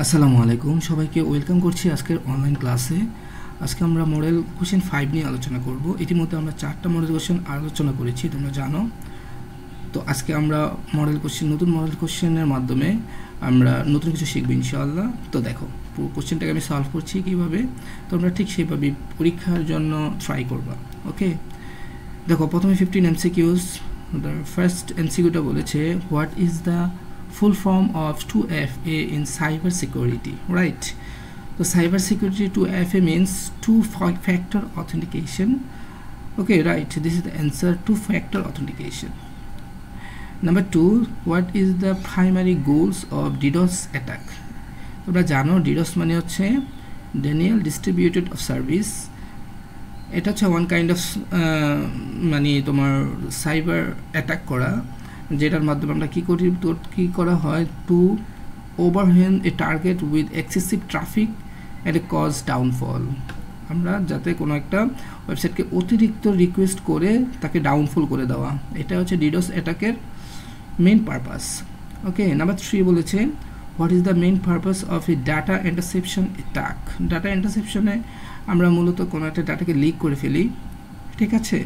আসসালামু আলাইকুম সবাইকে ওয়েলকাম করছি আজকের অনলাইন ক্লাসে। আজকে আমরা মডেল কোশ্চেন 5 নিয়ে আলোচনা করব। ইতিমধ্যে আমরা 4টা মডেল কোশ্চেন আলোচনা করেছি, তোমরা জানো। তো আজকে আমরা নতুন মডেল কোশ্চেনের মাধ্যমে আমরা নতুন কিছু শিখব ইনশাআল্লাহ। তো দেখো, পুরো কোশ্চেনটাকে আমি সলভ করছি কিভাবে, তোমরা ঠিক সেইভাবে পরীক্ষার জন্য ট্রাই করবা। ওকে, দেখো প্রথমে 15 MCQs। দ্য ফার্স্ট এমসিকিউটা বলেছে what is the full form of 2FA in cyber security, right? So cyber security 2FA means two-factor authentication. Okay, right, this is the answer, two-factor authentication. Number 2, what is the primary goals of DDoS attack? তোমরা জানো DDoS মানে হচ্ছে Denial Distributed of Service। এটা হচ্ছে one kind of মানে তোমার cyber attack করা, যেটার মাধ্যমে আমরা কি করা হয়, to overwhelm a target with excessive traffic and a cause downfall. আমরা যাতে কোনো একটা ওয়েবসাইটকে অতিরিক্ত রিকোয়েস্ট করে তাকে ডাউনফল করে দেওয়া, এটা হচ্ছে ডিডোস অ্যাটাকের মেইন পারপাস। ওকে, নাম্বার 3 বলেছে what is the main purpose of a data interception attack. Data ইন্টারসেপশনে আমরা মূলত কোনো একটা ডাটাকে লিক করে ফেলি, ঠিক আছে।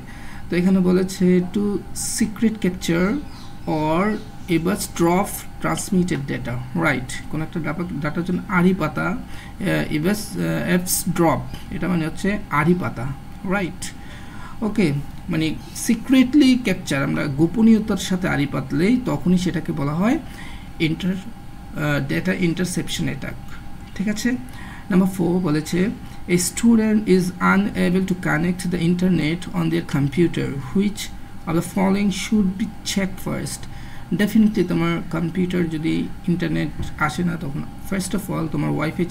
তো এখানে বলেছে to secret capture or eavesdrop transmitted data, right? কোন একটা ডাটার জন্য আড়ি পাতা, eavesdrop এটা মানে হচ্ছে আড়ি পাতা, রাইট? ওকে, মানে সিক্রেটলি ক্যাপচার, আমরা গোপনীয়তার সাথে আড়ি পাতলেই তখনই সেটাকে বলা হয় ডেটা ইন্টারসেপশন অ্যাটাক, ঠিক আছে। নাম্বার 4 বলেছে a student is unable to connect the internet on their computer, which of the following should be checked first? Definitely তোমার কম্পিউটার যদি ইন্টারনেট আসে না, তখন ফার্স্ট অফ অল তোমার ওয়াইফাই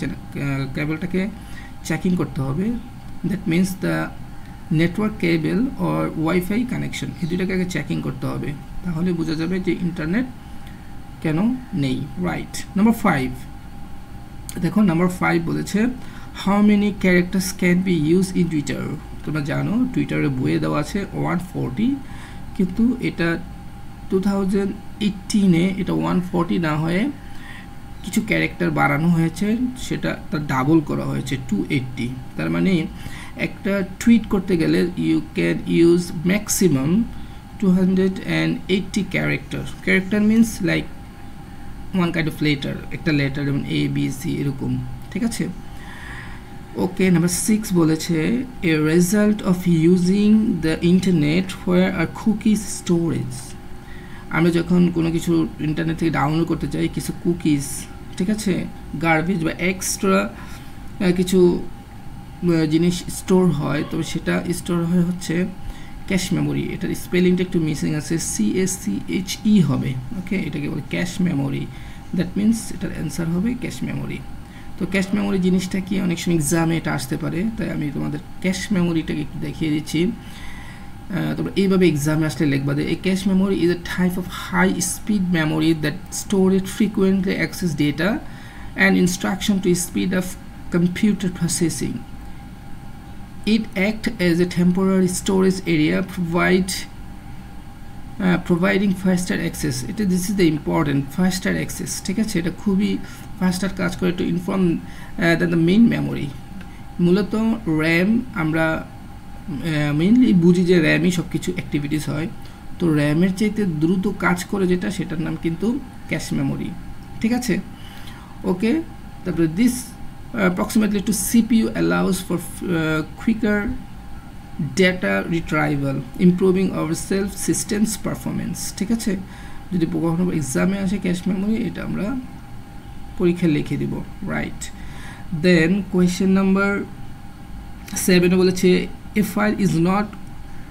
কেবলটাকে চেকিং করতে হবে। That means the network cable or wifi connection, এই দুটাকে আগে চেকিং করতে হবে, তাহলে বোঝা যাবে যে ইন্টারনেট কেন নেই, রাইট? নাম্বার 5 দেখো, নাম্বার 5 বলেছে how many characters can be use in Twitter. তোমরা জানো টুইটারে বইয়ে দেওয়া আছে 140, কিন্তু এটা 2018-এ এটা 140 না হয়ে কিছু ক্যারেক্টার বাড়ানো হয়েছে, সেটা তার ডাবল করা হয়েছে 280। তার মানে একটা টুইট করতে গেলে you can use maximum 280 character means like one kind of letter, একটা লেটার যেমন ABC এরকম, ঠিক আছে। ওকে, নাম্বার 6 বলেছে a result of using the internet where are cookies storage. আমরা যখন কোনো কিছু ইন্টারনেট থেকে ডাউনলোড করতে চাই, কিছু কুকিজ, ঠিক আছে, গার্বেজ বা এক্সট্রা কিছু জিনিস স্টোর হয়, তবে সেটা স্টোর হয় হচ্ছে ক্যাশ মেমোরি। এটার স্পেলিংটা একটু মিসিং আছে, CACHE হবে। ওকে, এটাকে বলে ক্যাশ মেমোরি, দ্যাট মিনস এটার অ্যান্সার হবে ক্যাশ মেমোরি। তো ক্যাশ মেমোরি জিনিসটা কি, অনেক সময় এক্সামে এটা আসতে পারে, তাই আমি তোমাদের ক্যাশ মেমোরিটাকে একটু দেখিয়ে দিচ্ছি। তোমরা এইভাবে এক্সামে আসলে লিখবা যে এই cache memory is a type of high speed memory that storage frequently access data and instruction to speed of computer processing. It acts as a temporary storage area providing faster access. This is the important faster access, ঠিক আছে। এটা খুবই ফাস্টার কাজ করে to inform that the main memory। মূলত RAM আমরা mainly বুঝি যে র্যামই সব কিছু অ্যাক্টিভিটিস হয়, তো র্যামের চাইতে দ্রুত কাজ করে যেটা, সেটার নাম কিন্তু ক্যাশ মেমোরি, ঠিক আছে। ওকে, তারপরে this approximately to CPU allows for quicker data retrieval, improving our self systems performance, ঠিক আছে। যদি কখনো এক্সামে আসে ক্যাশ মেমোরি, এটা আমরা পরীক্ষায় লিখে দিব, রাইট? দেন কোয়েশ্চেন নাম্বার 7 বলেছে a file is not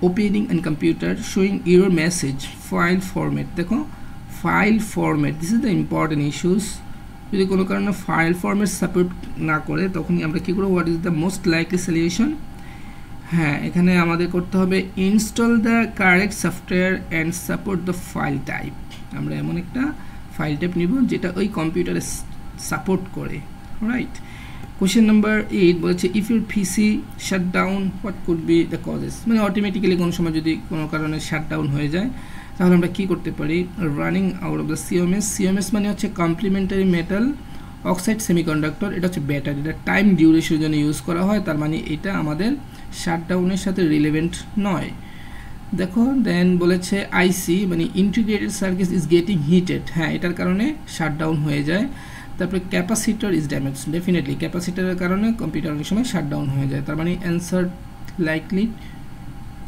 opening on computer showing error message, file format। দেখো file format, this is the important issues. যদি কোনো কারণে ফাইল ফরম্যাট সাপোর্ট না করে, তখনই আমরা কী করবো, what is the most likely solution? হ্যাঁ, এখানে আমাদের করতে হবে install the correct software and support the file type. আমরা এমন একটা ফাইল টাইপ নিব যেটা ওই কম্পিউটারে সাপোর্ট করে, রাইট? কোয়েশ্চেন নাম্বার 8 বলেছে if your PC shut down what could be the causes. মানে অটোমেটিক্যালি কোনো সময় যদি কোনো কারণে শাট ডাউন হয়ে যায়, তাহলে আমরা কি করতে পারি, running out of the CMS। CMS মানে হচ্ছে কমপ্লিমেন্টারি মেটাল অক্সাইড সেমিকন্ডাক্টর এটা হচ্ছে ব্যাটারি, এটা টাইম ডিউরেশনের জন্য ইউজ করা হয়, তার মানে এটা আমাদের শাটডাউনের সাথে রিলেভেন্ট নয়। দেখো দেন বলেছে আইসি মানে integrated circuit is getting heated, হ্যাঁ এটার কারণে শাটডাউন হয়ে যায়। তারপরে ক্যাপাসিটর ইজ ড্যামেজ, ডেফিনেটলি ক্যাপাসিটরের কারণে কম্পিউটার অনেক সময় শাটডাউন হয়ে যায়, তার মানে answer likely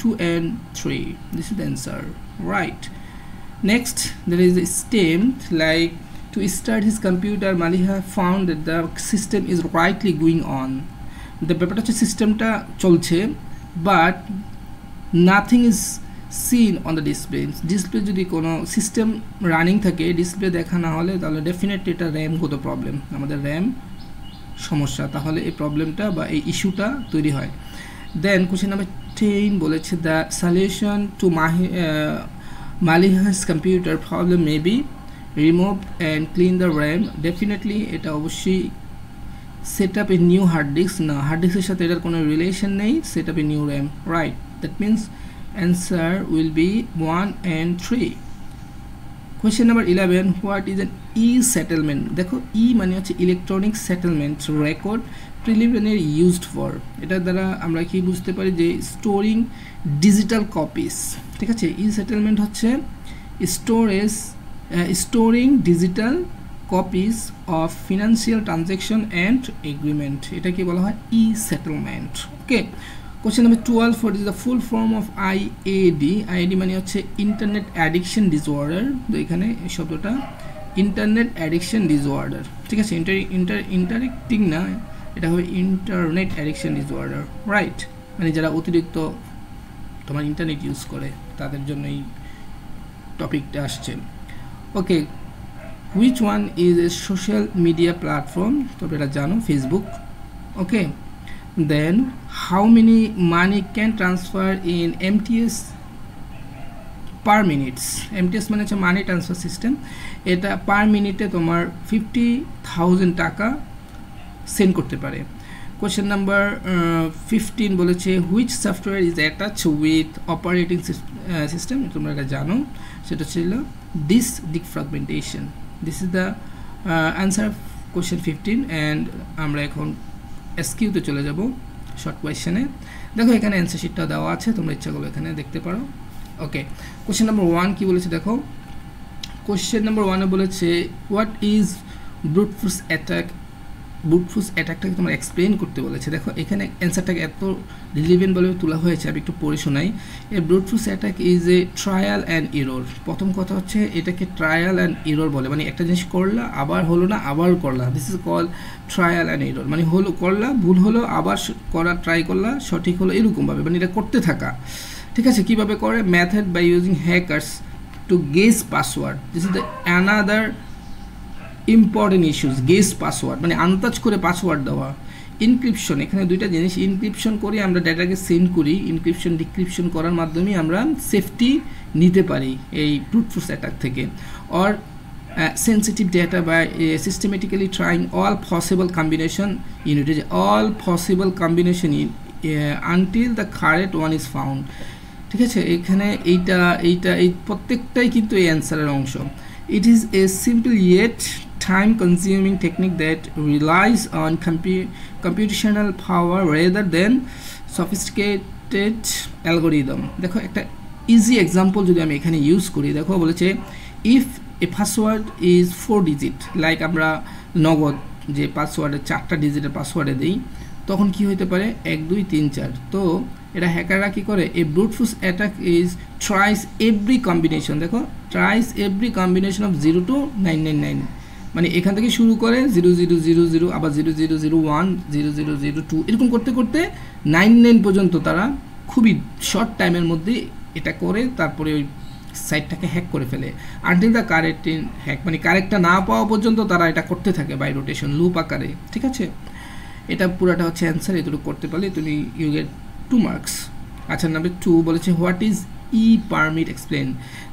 2 and 3. This is the answer, right? Next there is a STEM, like to start his computer Maliha found that the system is rightly going on. The ব্যাপারটা হচ্ছে সিস্টেমটা চলছে but nothing is seen on the display যদি কোনো system running থাকে display দেখা না হলে তাহলে ডেফিনেটলি এটা র্যামগত প্রবলেম, আমাদের র্যাম সমস্যা, তাহলে এই প্রবলেমটা বা এই ইস্যুটা তৈরি হয়। দেন কোশ্চেন নাম্বার 10 বলেছে the solution to Maliha's computer problem may be remove and clean the RAM. Definitely এটা অবশ্যই set up a new hard disk, না হার্ড ডিস্কের সাথে এটার কোনো রিলেশন নেই, set up a new RAM, right? That means answer will be 1 and 3. Question number 11, what is an e-settlement? দেখো ই মানে হচ্ছে electronic settlement record preliminary used for, এটার দ্বারা আমরা কি বুঝতে পারি যে স্টোরিং ডিজিটাল কপিস, ঠিক আছে। ই সেটেলমেন্ট হচ্ছে storing digital copies of financial transaction and agreement, এটা কি বলা হয় e settlement. Okay, question number 12, what is the full form of IAD? IAD মানে হচ্ছে ইন্টারনেট অ্যাডিকশন ডিসঅর্ডার, তো এখানে এই শব্দটা ইন্টারনেট অ্যাডিকশন ডিসঅর্ডার, ঠিক আছে। ইন্টারেক্টিং না, এটা হবে ইন্টারনেট অ্যাডিকশন ডিসঅর্ডার, রাইট? মানে যারা অতিরিক্ত তোমার ইন্টারনেট ইউজ করে তাদের জন্য এই টপিকটা আসছে। Okay, which one is a social media platform? তবে এটা জানো Facebook. Okay, then how many money can transfer in MTS per minutes? MTS মানে হচ্ছে মানি ট্রান্সফার সিস্টেম, এটা পার মিনিটে তোমার 50,000 টাকা সেন্ড করতে পারে। কোশ্চেন নাম্বার 15 বলেছে which software is attach with operating system? তোমরা এটা জানো, সেটা ছিল defragmentation. This is the answer question 15। And আমরা এখন এসকিউতে চলে যাব, শর্ট কোয়েশ্চেনে। দেখো এখানে অ্যান্সার শিটটা দেওয়া আছে, তোমরা ইচ্ছা করলে এখানে দেখতে পারো। ওকে, কোশ্চেন নাম্বার 1 কি বলেছে দেখো, কোশ্চেন নাম্বার 1 বলেছে what is brute force attack? Brute force অ্যাটাকটাকে তোমার এক্সপ্লেন করতে বলেছে। দেখো এখানে অ্যান্সারটাকে এত রিলিভেন্ট বলে তোলা হয়েছে, আমি একটু পড়ে শোনাই। A brute force attack is a trial and error. প্রথম কথা হচ্ছে এটাকে ট্রায়াল অ্যান্ড এরর বলে, মানে একটা জিনিস করলা আবার হলো না আবার করলা, this is call trial and error. মানে হলো করলা, ভুল হলো, আবার করা ট্রাই করলা, সঠিক হলো, এরকমভাবে মানে এটা করতে থাকা, ঠিক আছে। কীভাবে করে? Method by using hackers to guess password, this is the another important issues. Guess password মানে আন্দাজ করে পাসওয়ার্ড দেওয়া। ইনক্রিপশন, এখানে দুইটা জিনিস, ইনক্রিপশন করে আমরা ডাটাকে সেন্ড করি, ইনক্রিপশন ডিক্রিপশন করার মাধ্যমে আমরা সেফটি নিতে পারি এই ব্রুট ফোর্স অ্যাটাক থেকে। Or sensitive data by systematically trying all possible combination unit, all possible combination until the correct one is found, ঠিক আছে। এখানে এই প্রত্যেকটাই কিন্তু এই অ্যান্সারের অংশ। It is a simple yet time-consuming technique that relies on computational power rather than sophisticated algorithm. দেখো একটা ইজি এক্সাম্পল যদি আমি এখানে ইউজ করি, দেখো বলেছে if A password is 4 digit, like আমরা নগদ যে পাসওয়ার্ডে 4টা ডিজিটের পাসওয়ার্ডে দিই, তখন কি হতে পারে 1 2 3 4। তো এটা হ্যাকাররা কি করে, a brute force attack is tries every combination, দেখো tries every combination of 0 to 999, মানে এখান থেকে শুরু করে 0000 আবার 0001 0002 এরকম করতে করতে 99 পর্যন্ত তারা খুবই শর্ট টাইমের মধ্যে এটা করে, তারপরে ওই সাইটটাকে হ্যাক করে ফেলে। আনটিল দ্য কারেক্ট হ্যাক, মানে কারেক্টটা না পাওয়া পর্যন্ত তারা এটা করতে থাকে বাই রোটেশন লুপ আকারে, ঠিক আছে। এটা পুরাটা হচ্ছে অ্যান্সার, এটুকু করতে পারলে তুমি ইউ গেট 2 মার্কস। আচ্ছা, নাম্বার 2 বলেছে what is E permit explain?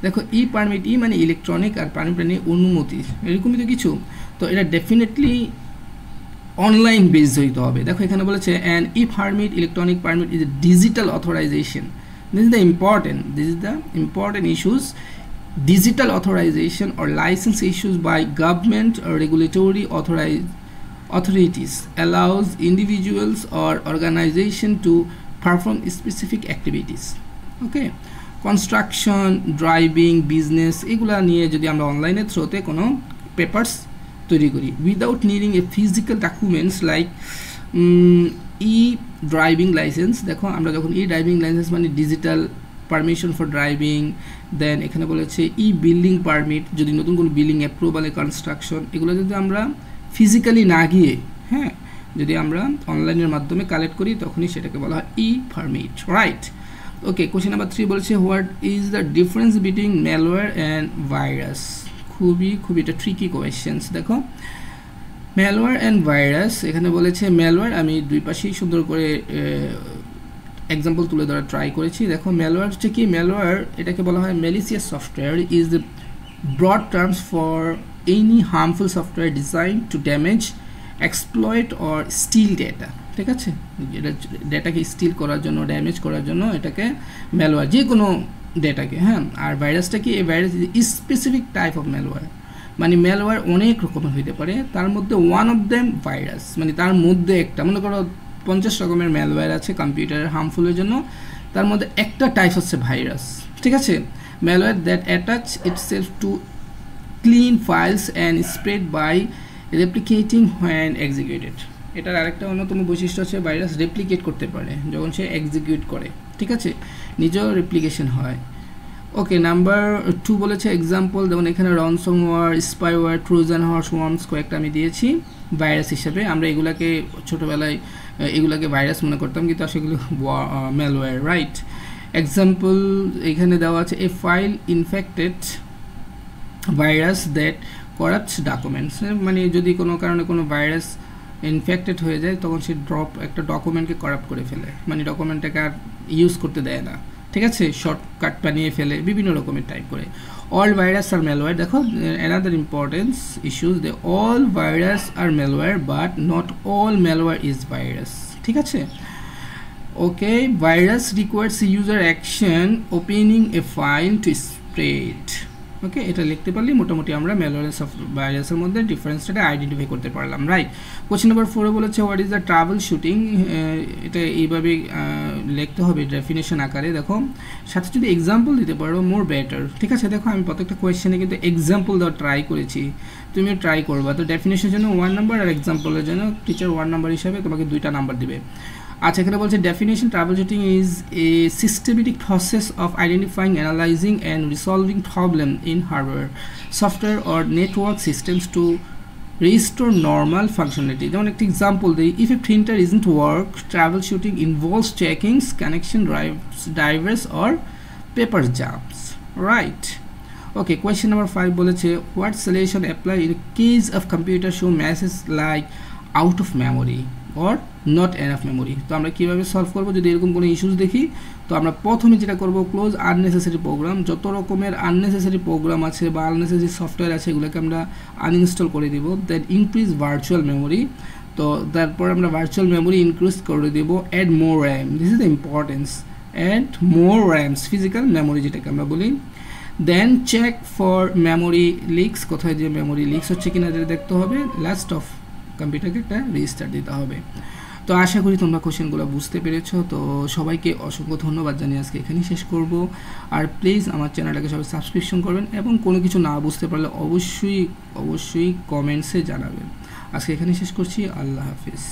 দেখো ই পারমিট, ই মানে ইলেকট্রনিক আর পারমিট মানে অনুমতি, এরকমই তো কিছু। তো এটা ডেফিনেটলি অনলাইন বেসড হইতে হবে। দেখো এখানে বলেছে an E permit electronic permit is a digital authorisation, this is the important issues digital authorization or license issues by government or regulatory authorities allows individuals or organization to perform specific activities. Okay, construction, driving, business এগুলা নিয়ে যদি আমরা অনলাইনের থ্রুতে কোনো papers তৈরি করি without needing a physical documents like E driving licence. দেখো আমরা যখন ই ড্রাইভিং লাইসেন্স মানে ডিজিটাল পারমিশন ফর ড্রাইভিং, দেন এখানে বলেছে ই বিল্ডিং পারমিট, যদি নতুন কোনো বিল্ডিং অ্যাপ্রুভাল কনস্ট্রাকশন, এগুলো যদি আমরা ফিজিক্যালি না গিয়ে হ্যাঁ যদি আমরা অনলাইনের মাধ্যমে কালেক্ট করি তখনই সেটাকে বলা হয় ই পারমিট, রাইট? ওকে, কোশ্চেন নাম্বার 3 বলেছে what is the difference between malware and virus. খুবই এটা ট্রিকি কোয়েশ্চেন্স। দেখো ম্যালওয়্যার অ্যান্ড ভাইরাস, এখানে বলেছে ম্যালওয়্যার, আমি দুই পাশেই সুন্দর করে এক্সাম্পল তুলে ধরার ট্রাই করেছি। দেখো ম্যালওয়্যার হচ্ছে কি, ম্যালওয়্যার এটাকে বলা হয় malicious software is the broad terms for any harmful software design to damage, exploit or steal data. ঠিক আছে, এটা ডেটাকে স্টিল করার জন্য, ড্যামেজ করার জন্য এটাকে ম্যালওয়্যার, যে কোনো ডেটাকে। হ্যাঁ, আর ভাইরাসটা কি, এই virus is specific type of malware, মানে ম্যালওয়্যার অনেক রকমের হইতে পারে, তার মধ্যে ওয়ান অফ দেম ভাইরাস, মানে তার মধ্যে একটা, মনে করো 50 রকমের ম্যালওয়্যার আছে কম্পিউটারের হার্মফুলের জন্য, তার মধ্যে একটা টাইপ হচ্ছে ভাইরাস। ঠিক আছে, malware that attach itself to clean files and spread by replicating when executed. এটার আরেকটা অন্যতম বৈশিষ্ট্য হচ্ছে ভাইরাস রেপ্লিকেট করতে পারে যখন সে এক্সিকিউট করে। ঠিক আছে, নিজেও রেপ্লিকেশন হয়। ওকে, নাম্বার 2 বলেছে এক্সাম্পল, যেমন এখানে রনসমওয়্যার, স্পাইওয়্যার, ট্রোজান হর্স, ওয়ার্মস কয়েকটা আমি দিয়েছি ভাইরাস হিসেবে। আমরা এগুলাকে ছোটোবেলায় এগুলাকে ভাইরাস মনে করতাম, কিন্তু আসলে এগুলো ম্যালওয়্যার, রাইট? এক্সাম্পল এখানে দেওয়া আছে a file infected virus that corrupts documents, মানে যদি কোনো কারণে কোনো ভাইরাস ইনফেক্টেড হয়ে যায় তখন সে একটা ডকুমেন্টকে করাপ্ট করে ফেলে, মানে ডকুমেন্টটাকে আর ইউজ করতে দেয় না। ঠিক আছে, শর্টকাট বানিয়ে ফেলে, বিভিন্ন রকমের টাইপ করে। অল ভাইরাস আর ম্যালওয়্যার, দেখো another importance issues, they all virus আর malware but not all malware is virus. ঠিক আছে, okay, virus requires user action opening a file to spread. Okay, এটা লিখতে পারলে মোটামুটি আমরা ম্যালওয়্যার ভাইরাসের মধ্যে ডিফারেন্সটা আইডেন্টিফাই করতে পারলাম, রাইট? কোশ্চেন নাম্বার 4 বলেছে what is the travel shooting. এটা এইভাবে লিখতে হবে ডেফিনেশন আকারে। দেখো সাথে যদি এক্সাম্পল দিতে পারো মোর বেটার। ঠিক আছে, দেখো আমি প্রত্যেকটা কোয়েশ্চেনে কিন্তু এক্সাম্পল দেওয়ার ট্রাই করেছি, তুমিও ট্রাই করবা। তো ডেফিনেশনের জন্য 1 নাম্বার আর এক্সাম্পলের জন্য টিচার 1 নাম্বার হিসাবে তোমাকে 2টা নাম্বার দিবে। আচ্ছা, এখানে বলছে definition, troubleshooting is a systematic process of identifying, analysing and resolving problem in hardware, software or network systems to restore normal functionality. যেমন একটা এক্সাম্পল দিই, if a printer isn't work, troubleshooting involves checkings, connection drivers or paper jams, right? Okay, question number 5 বলেছে what solution apply in case of computer show message like out of memory or not enough memory। তো আমরা কীভাবে solve করবো যদি এরকম কোনো issues দেখি? তো আমরা প্রথমে যেটা করবো, ক্লোজ আননেসেসারি প্রোগ্রাম, যত রকমের আননেসেসারি প্রোগ্রাম আছে বা আননেসেসারি সফটওয়্যার আছে এগুলোকে আমরা আনইনস্টল করে দিব। দেন ইনক্রিজ ভার্চুয়াল মেমোরি, তো তারপর আমরা ভার্চুয়াল মেমোরি ইনক্রিজ করে দেব। Add more RAM, this is the importance, add more RAMs, physical memory যেটাকে আমরা বলি। Then check for memory leaks, কোথায় যে মেমোরি লিক্স হচ্ছে কিনা এটা দেখতে হবে। লাস্ট অফ কম্পিউটারকে একটা রেজিস্টার দিতে হবে। তো আশা করি তোমরা কোশ্চেনগুলো বুঝতে পেরেছো। তো সবাইকে অসংখ্য ধন্যবাদ জানিয়ে আজকে এখানেই শেষ করব। আর প্লিজ আমার চ্যানেলটাকে সবাই সাবস্ক্রিপশন করবেন এবং কোনো কিছু না বুঝতে পারলে অবশ্যই কমেন্টসে জানাবেন। আজকে এখানেই শেষ করছি। আল্লাহ হাফিজ।